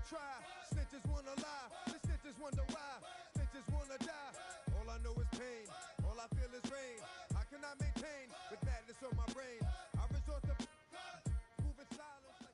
try. Snitches wanna lie, the snitches wonder why. Snitches wanna die. All I know is pain, all I feel is rain. How can I maintain with madness on my brain? I resort to moving silence like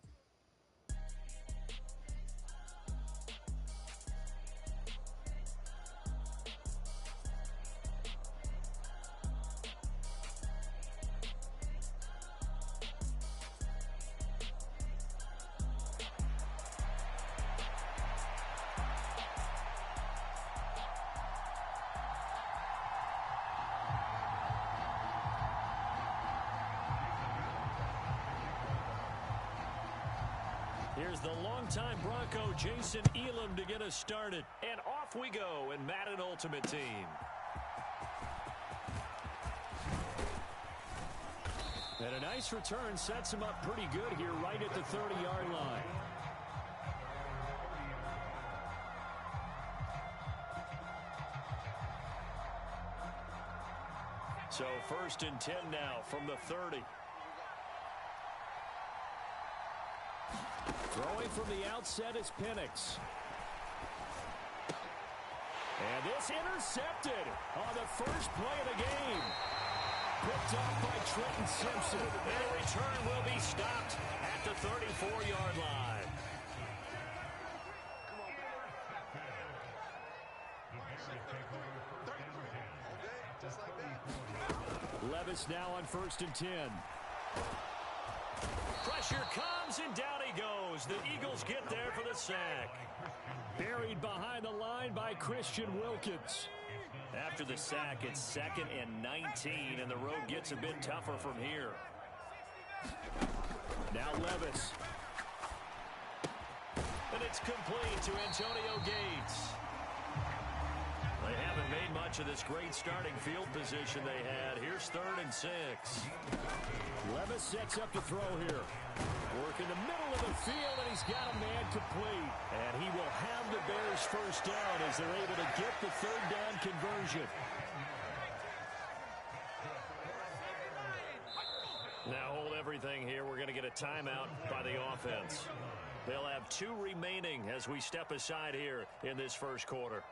Here's the longtime Bronco, Jason Elam, to get us started. And off we go in Madden Ultimate Team. And a nice return sets him up pretty good here right at the 30-yard line. So 1st and 10 now from the 30. Throwing from the outset is Penix. And this intercepted on the first play of the game. Picked off by Trenton Simpson. And the return will be stopped at the 34-yard line. Levis now on 1st and 10. Pressure comes, and down he goes. The Eagles get there for the sack. Buried behind the line by Christian Wilkins. After the sack, it's 2nd and 19, and the road gets a bit tougher from here. Now Levis. And it's complete to Antonio Gates. They haven't made much of this great starting field position they had. Here's 3rd and 6. Levis sets up to throw here. Work in the middle of the field, and he's got a man complete. And he will have the Bears first down as they're able to get the 3rd down conversion. Now hold everything here. We're going to get a timeout by the offense. They'll have 2 remaining as we step aside here in this first quarter.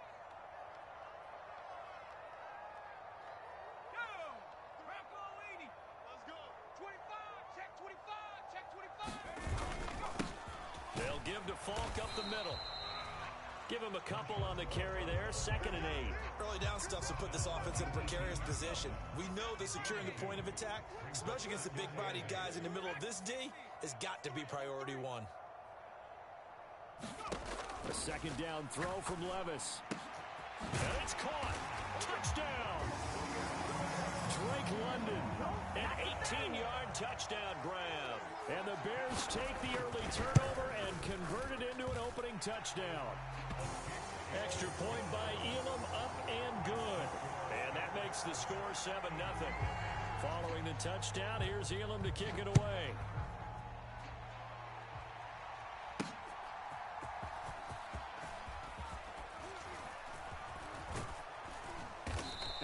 They'll give to Falk up the middle. Give him a couple on the carry there. 2nd and 8. Early down stuff to put this offense in a precarious position. We know that securing the point of attack, especially against the big-bodied guys in the middle of this D, has got to be priority 1. A 2nd down throw from Levis. And it's caught. Touchdown. Drake London, an 18-yard touchdown grab. And the Bears take the early turnover and convert it into an opening touchdown. Extra point by Elam, up and good. And that makes the score 7-0. Following the touchdown, here's Elam to kick it away.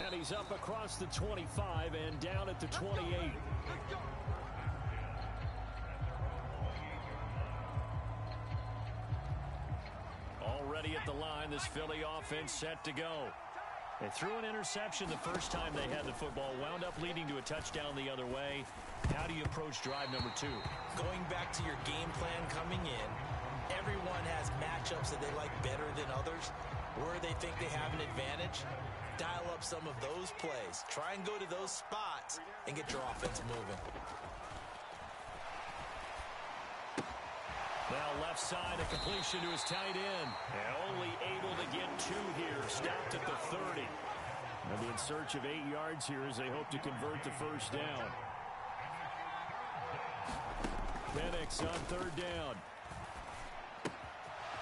And he's up across the 25 and down at the 28. Already at the line, this Philly offense set to go. They threw an interception the first time they had the football, wound up leading to a touchdown the other way. How do you approach drive number 2? Going back to your game plan coming in, everyone has matchups that they like better than others. Where they think they have an advantage, dial up some of those plays. Try and go to those spots and get your offense moving. Now left side, a completion to his tight end. And only able to get 2 here. Stopped at the 30. They'll be in search of 8 yards here as they hope to convert the first down. Penix on 3rd down.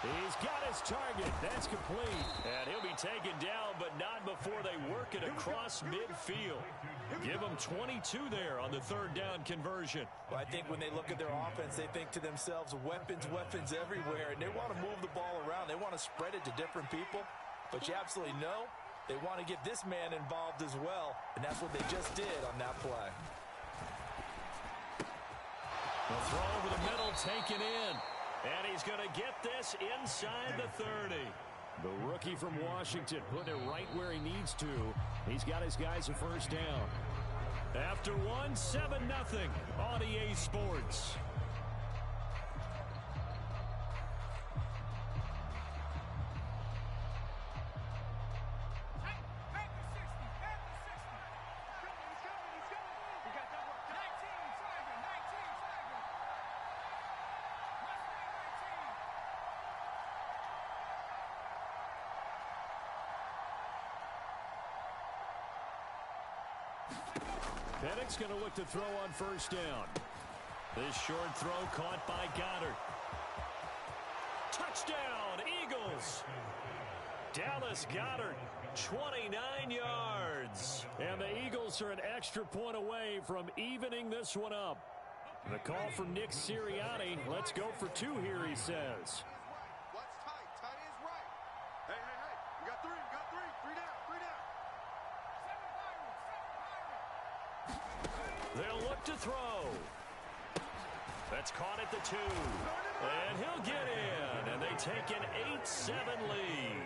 He's got his target. That's complete. And he'll be taken down, but not before they work it across midfield. Give them 22 there on the 3rd down conversion. Well, I think when they look at their offense, they think to themselves, weapons, weapons everywhere, and they want to move the ball around. They want to spread it to different people. But you absolutely know they want to get this man involved as well, and that's what they just did on that play. The throw over the middle, taken in. And he's He's going to get this inside the 30. The rookie from Washington putting it right where he needs to. He's got his guys a first down. After one, 7-0 on EA Sports. Pennick's going to look to throw on first down. This short throw caught by Goddard. Touchdown, Eagles. Dallas Goddard, 29 yards. And the Eagles are an extra point away from evening this one up. The call from Nick Sirianni. Let's go for two here, he says. What's tight? Tight is right. Hey, hey, hey. We got three. We got three. Three down. Three down. They'll look to throw. That's caught at the 2. And he'll get in. And they take an 8-7 lead.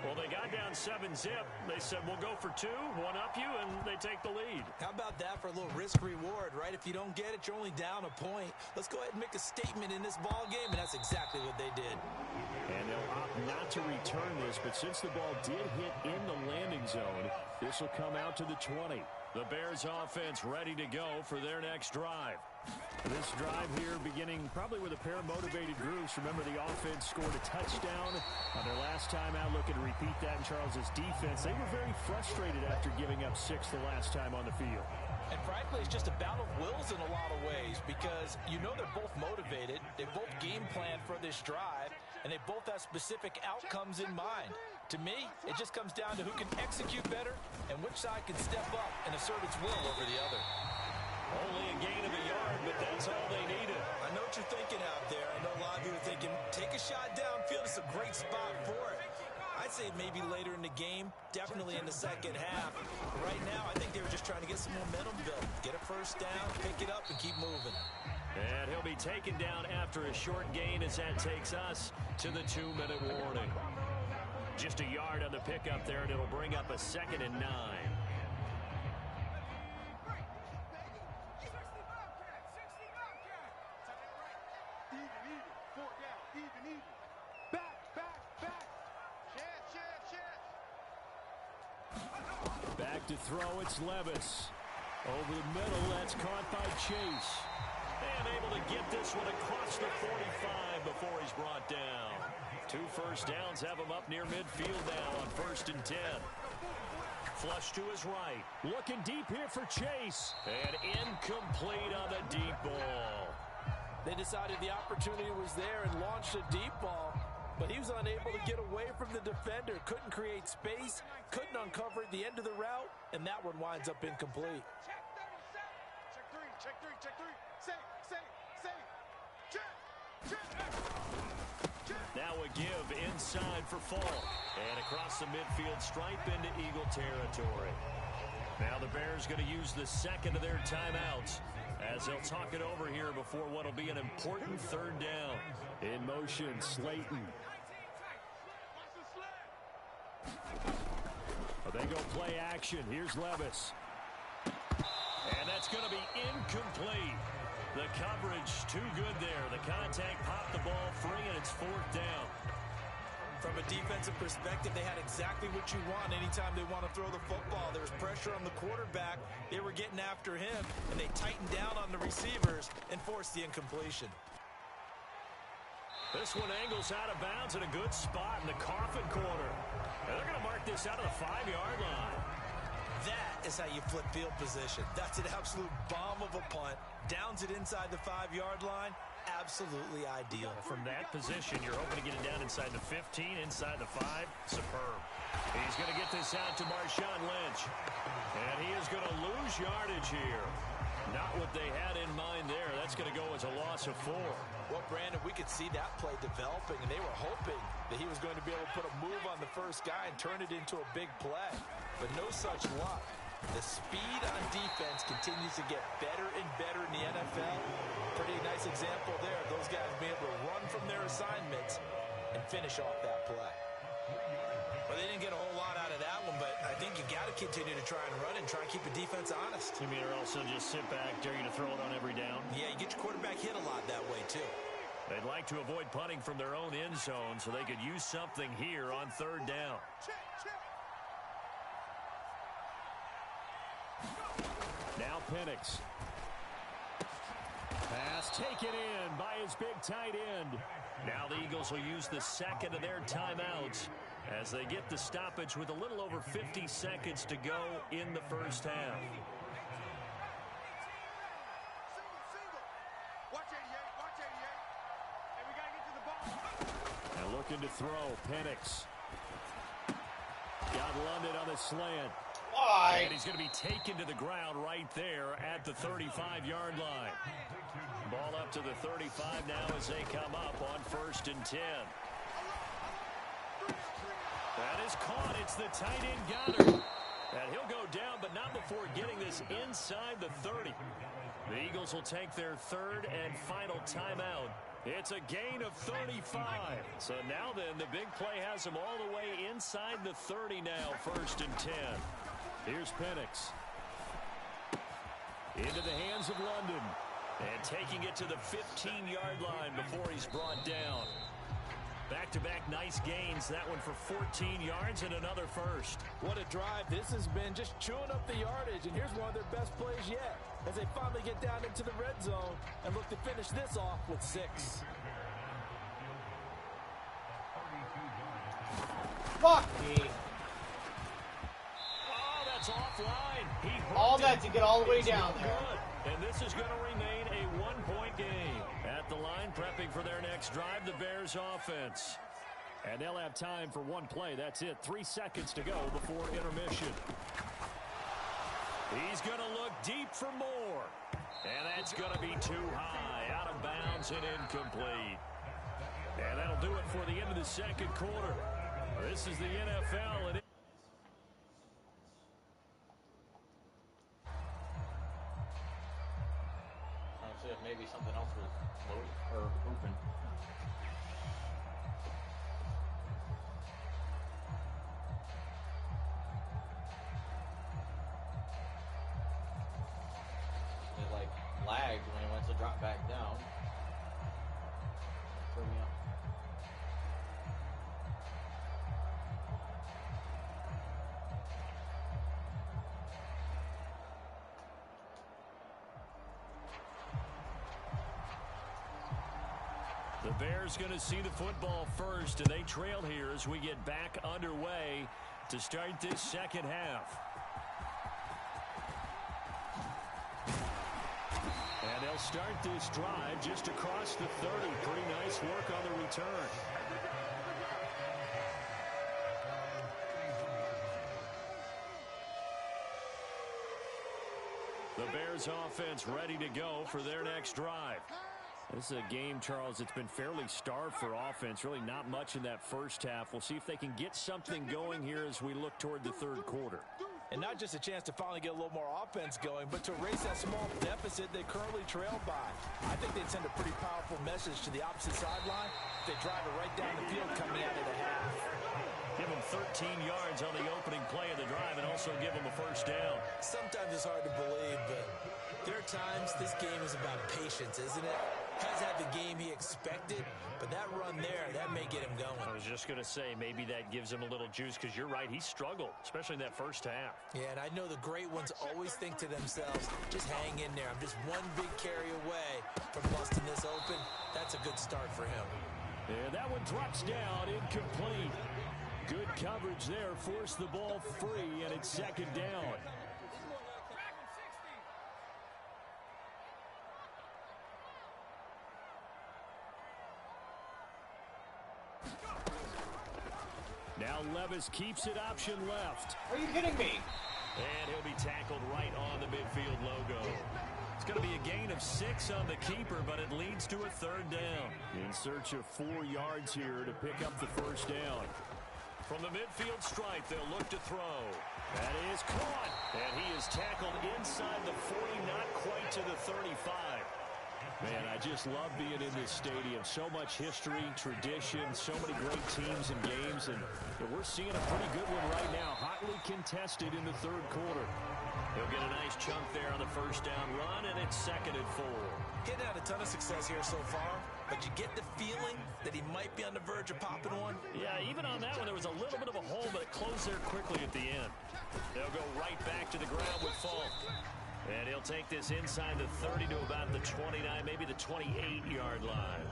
Well, they got down 7-zip. They said, we'll go for 2, one up you, and they take the lead. How about that for a little risk-reward, right? If you don't get it, you're only down a point. Let's go ahead and make a statement in this ball game, and that's exactly what they did. And they'll opt not to return this, but since the ball did hit in the landing zone, this will come out to the 20. The Bears offense ready to go for their next drive. This drive here beginning probably with a pair of motivated groups. Remember, the offense scored a touchdown on their last time out. Looking to repeat that in Charles's defense. They were very frustrated after giving up 6 the last time on the field. And frankly, it's just a battle of wills in a lot of ways because you know they're both motivated. They both game plan for this drive, and they both have specific outcomes in mind. To me, it just comes down to who can execute better and which side can step up and assert its will over the other. Only a gain of a yard, but that's all they needed. I know what you're thinking out there. I know a lot of you are thinking, take a shot downfield. It's a great spot for it. I'd say maybe later in the game, definitely in the second half. Right now, I think they were just trying to get some momentum built. Get a first down, pick it up, and keep moving. And he'll be taken down after a short gain as that takes us to the 2-minute warning. Just a yard on the pickup there, and it'll bring up a 2nd and 9. Back to throw, it's Levis. Over the middle, that's caught by Chase. And able to get this one across the 45 before he's brought down. 2 first downs have him up near midfield now on 1st and 10. Flush to his right. Looking deep here for Chase. And incomplete on the deep ball. They decided the opportunity was there and launched a deep ball. But he was unable to get away from the defender. Couldn't create space. Couldn't uncover the end of the route. And that one winds up incomplete. Check 3. Check 3. Check 3. Safe. Check. Now a give inside for Fall. And across the midfield stripe into Eagle territory. Now the Bears going to use the second of their timeouts as they'll talk it over here before what will be an important 3rd down. In motion, Slayton. They go play action. Here's Levis. And that's going to be incomplete. The coverage too good there. The contact popped the ball free, and it's 4th down. From a defensive perspective, they had exactly what you want anytime they want to throw the football. There was pressure on the quarterback. They were getting after him, and they tightened down on the receivers and forced the incompletion. This one angles out of bounds in a good spot in the coffin corner. And they're going to mark this out of the 5-yard line. That is how you flip field position. That's an absolute bomb of a punt. Downs it inside the 5-yard line. Absolutely ideal. From that position, you're hoping to get it down inside the 15, inside the 5. Superb. He's going to get this out to Marshawn Lynch. And he is going to lose yardage here. Not what they had in mind there. That's going to go as a loss of 4. Well, Brandon, we could see that play developing, and they were hoping that he was going to be able to put a move on the first guy and turn it into a big play. But no such luck. The speed on defense continues to get better and better in the NFL. Pretty nice example there. Those guys being able to run from their assignments and finish off that play. Well, they didn't get a whole lot out of that one, but I think you got to continue to try and run and try and keep the defense honest. You mean, or also just sit back, dare you to throw it on every down? Yeah, you get your quarterback hit a lot that way, too. They'd like to avoid punting from their own end zone so they could use something here on third down. Now Penix. Pass taken in by his big tight end. Now the Eagles will use the second of their timeouts as they get the stoppage with a little over 50 seconds to go in the first half. And looking to throw, Penix. Got London on the slant. Why? And he's going to be taken to the ground right there at the 35-yard line. Ball up to the 35 now as they come up on 1st and 10. That is caught. It's the tight end Goddard. And he'll go down, but not before getting this inside the 30. The Eagles will take their third and final timeout. It's a gain of 35. So now then, the big play has them all the way inside the 30 now, 1st and 10. Here's Penix. Into the hands of London. And taking it to the 15-yard line before he's brought down. Back-to-back nice gains. That one for 14 yards and another first. What a drive. This has been just chewing up the yardage, and here's one of their best plays yet as they finally get down into the red zone and look to finish this off with 6. Fuck me. Oh, that's offline. All that to get all the way down there. Good. And this is going to remain a one-point game. At the line, prepping for their next drive, the Bears offense. And they'll have time for one play. That's it. 3 seconds to go before intermission. He's going to look deep for more. And that's going to be too high. Out of bounds and incomplete. And that'll do it for the end of the second quarter. This is the NFL. And maybe something else was loaded or open. It like lagged when it went to drop back down. Threw me off. the Bears going to see the football first, and they trail here as we get back underway to start this second half. And they'll start this drive just across the 30. Pretty nice work on the return. The Bears offense ready to go for their next drive. This is a game, Charles, it's been fairly starved for offense. Really not much in that first half. We'll see if they can get something going here as we look toward the third quarter. And not just a chance to finally get a little more offense going, but to erase that small deficit they currently trailed by. I think they'd send a pretty powerful message to the opposite sideline if they drive it right down the field coming out of the half. Give them 13 yards on the opening play of the drive and also give them a first down. Sometimes it's hard to believe, but there are times this game is about patience, isn't it? Has had the game he expected, but that run there, that may get him going. I was just going to say, maybe that gives him a little juice, because you're right, he struggled, especially in that first half. Yeah, and I know the great ones always think to themselves, just hang in there. I'm just one big carry away from busting this open. That's a good start for him. And that one drops down, incomplete. Good coverage there, forced the ball free, and it's second down. Now Levis keeps it option left. Are you kidding me? And he'll be tackled right on the midfield logo. It's going to be a gain of 6 on the keeper, but it leads to a third down. In search of 4 yards here to pick up the first down. From the midfield stripe, they'll look to throw. That is caught. And he is tackled inside the 40, not quite to the 35. Man, I just love being in this stadium. So much history, tradition, so many great teams and games. And we're seeing a pretty good one right now. Hotly contested in the third quarter. He'll get a nice chunk there on the first down run, and it's 2nd and 4. Getting had a ton of success here so far, but you get the feeling that he might be on the verge of popping one. Yeah, even on that one, there was a little bit of a hole, but it closed there quickly at the end. They'll go right back to the ground with Falk. And he'll take this inside the 30 to about the 29, maybe the 28-yard line.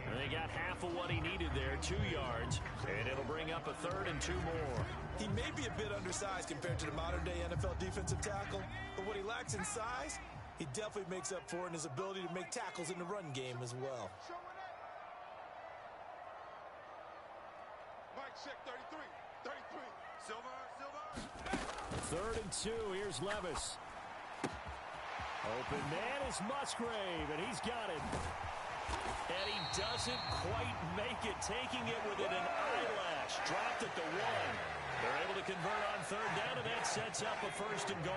And they got half of what he needed there, 2 yards, and it'll bring up a 3rd and 2 more. He may be a bit undersized compared to the modern-day NFL defensive tackle, but what he lacks in size, he definitely makes up for in his ability to make tackles in the run game as well. Mike check 33. Silver. 3rd and 2. Here's Levis. Open man is Musgrave, and he's got it. And he doesn't quite make it, taking it within an eyelash. Dropped at the 1. They're able to convert on 3rd down, and that sets up a 1st and goal.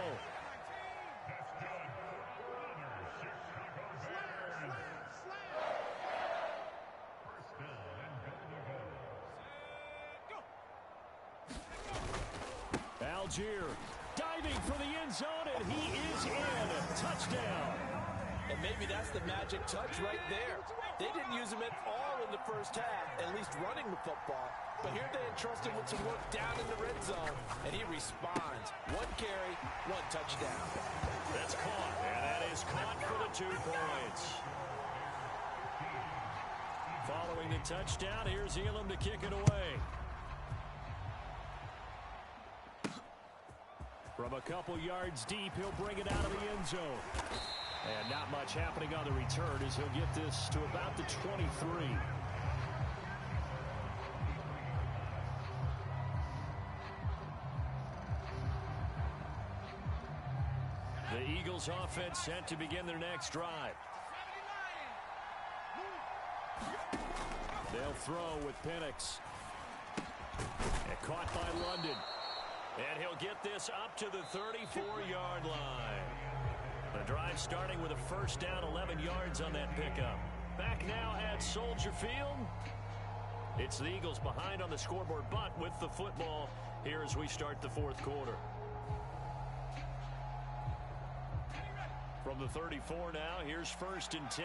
Algier diving for the end zone, and he is in. Touchdown. And maybe that's the magic touch right there. They didn't use him at all in the first half, at least running the football. But here they entrust him with some work down in the red zone, and he responds. 1 carry, 1 touchdown. That's caught, and that is caught for the 2 points. Following the touchdown, here's Elam to kick it away. From a couple yards deep, he'll bring it out of the end zone. And not much happening on the return as he'll get this to about the 23. The Eagles offense set to begin their next drive. They'll throw with Penix. And caught by London. And he'll get this up to the 34-yard line. The drive starting with a first down, 11 yards on that pickup. Back now at Soldier Field. It's the Eagles behind on the scoreboard, but with the football here as we start the 4th quarter. From the 34 now, here's 1st and 10.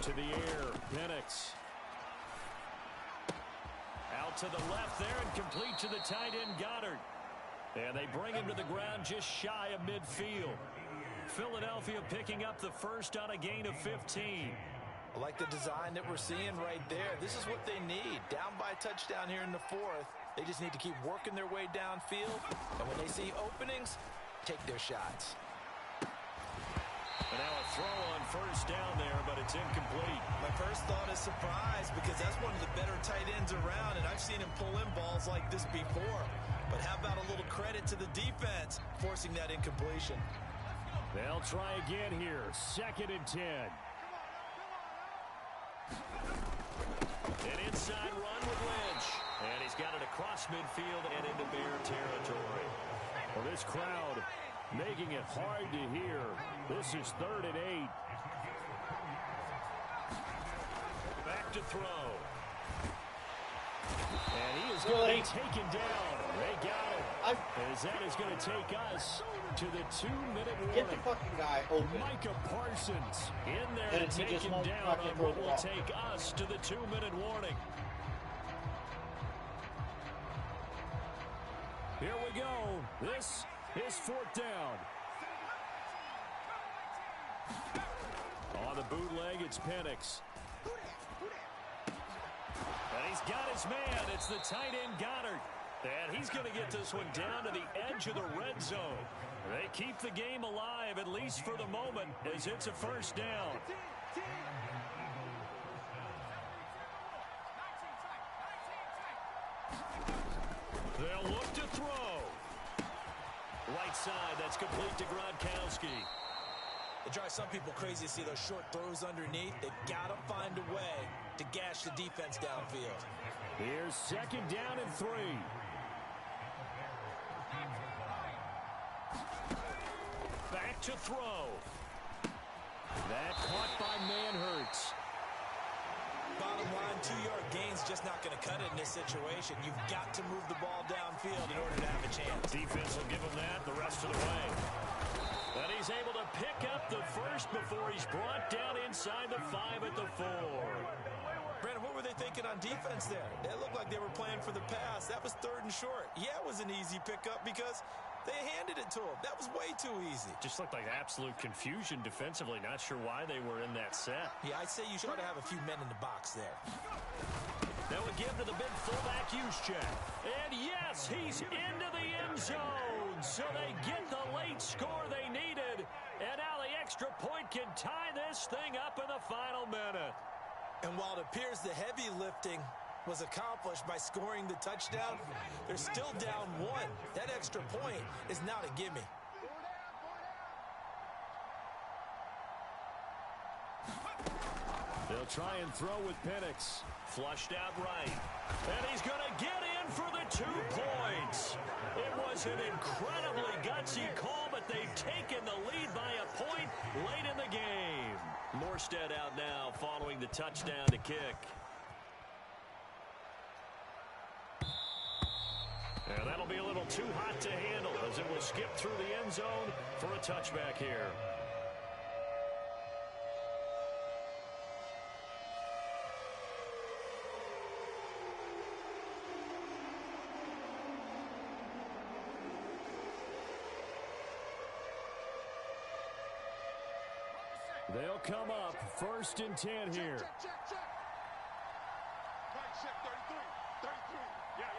To the air, Penix. Out to the left there and complete to the tight end, Goddard. And they bring him to the ground just shy of midfield. Philadelphia picking up the first on a gain of 15. I like the design that we're seeing right there. This is what they need. Down by a touchdown here in the 4th. They just need to keep working their way downfield. And when they see openings, take their shots. And now a throw on first down there, but it's incomplete. My first thought is surprise because that's one of the better tight ends around, and I've seen him pull in balls like this before. But how about a little credit to the defense forcing that incompletion? They'll try again here. 2nd and 10. An inside run with Lynch. And he's got it across midfield and into Bear territory. Well, this crowd making it hard to hear. This is 3rd and 8. Back to throw. And he is going to be taken down. They got him. As that is going to take us to the 2-minute warning. Get the fucking guy open. Micah Parsons in there to take him down on what will take us to the 2-minute warning. Here we go. This is 4th down. On the bootleg, it's Penix. And he's got his man. It's the tight end, Goddard. And he's going to get this one down to the edge of the red zone. They keep the game alive, at least for the moment, as it's a first down. They'll look to throw. Right side, that's complete to Gronkowski. It drives some people crazy to see those short throws underneath. They've got to find a way to gash the defense downfield. Here's second down and 3. Back to throw. That caught by Manhurts. Bottom line, 2-yard gain's just not going to cut it in this situation. You've got to move the ball downfield in order to have a chance. Defense will give him that the rest of the way. And he's able to pick up the first before he's brought down inside the 5 at the 4. Brandon, what were they thinking on defense there? They looked like they were playing for the pass. That was 3rd and short. Yeah, it was an easy pickup because they handed it to him. That was way too easy. Just looked like absolute confusion defensively. Not sure why they were in that set. Yeah, I'd say you should have a few men in the box there. Now again to the big fullback Juszczyk. And yes, he's into the end zone. So they get the late score they needed. And now the extra point can tie this thing up in the final minute. And while it appears the heavy lifting was accomplished by scoring the touchdown, they're still down 1. That extra point is not a gimme. They'll try and throw with Penix. Flushed out right. And he's going to get in for the 2 points. It was an incredibly gutsy call, but they've taken the lead by a point late in the game. Morstead out now following the touchdown to kick. And that'll be a little too hot to handle as it will skip through the end zone for a touchback here. They'll come up 1st and 10 here. Check. Right, check, 33. Yeah.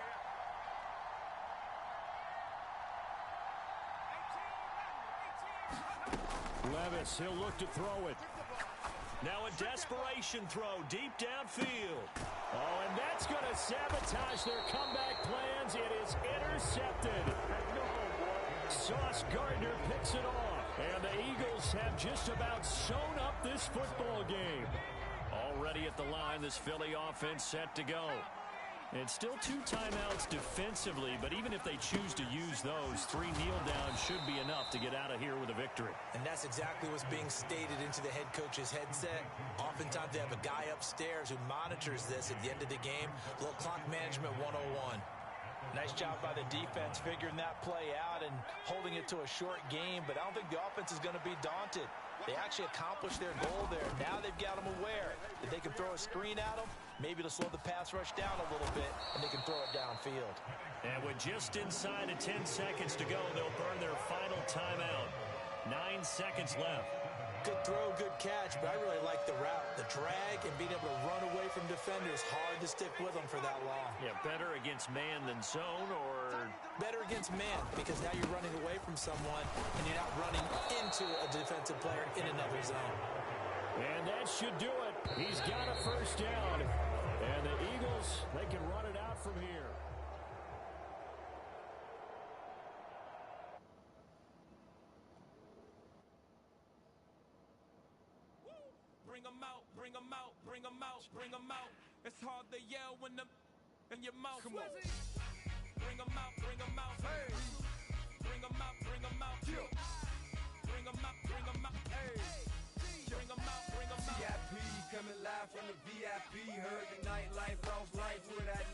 Levis, he'll look to throw it. Now a desperation throw deep downfield. Oh, and that's going to sabotage their comeback plans. It is intercepted. Sauce Gardner picks it off. And the Eagles have just about sewn up this football game. Already at the line, this Philly offense set to go. And still 2 timeouts defensively, but even if they choose to use those, 3 kneel downs should be enough to get out of here with a victory. And that's exactly what's being stated into the head coach's headset. Oftentimes they have a guy upstairs who monitors this at the end of the game. A little clock management 101. Nice job by the defense figuring that play out and holding it to a short game, but I don't think the offense is going to be daunted. They actually accomplished their goal there. Now they've got them aware that they can throw a screen at them, maybe to slow the pass rush down a little bit, and they can throw it downfield. And with just inside of 10 seconds to go, they'll burn their final timeout. 9 seconds left. Good throw, good catch, but I really like the route. The drag and being able to run away from defenders, hard to stick with them for that long. Yeah, better against man than zone, or? Better against man, because now you're running away from someone and you're not running into a defensive player in another zone. And that should do it. He's got a first down. And the Eagles, they can run it out from here. Bring them out, bring them out, bring them out, bring them out. It's hard to yell when them in your mouth. Come on. Bring them out, bring them out. Hey. Bring them out, bring them out. Bring them out, bring them out. Hey. Bring them out, bring them out. VIP coming live from the VIP. Heard the nightlife, lost life with that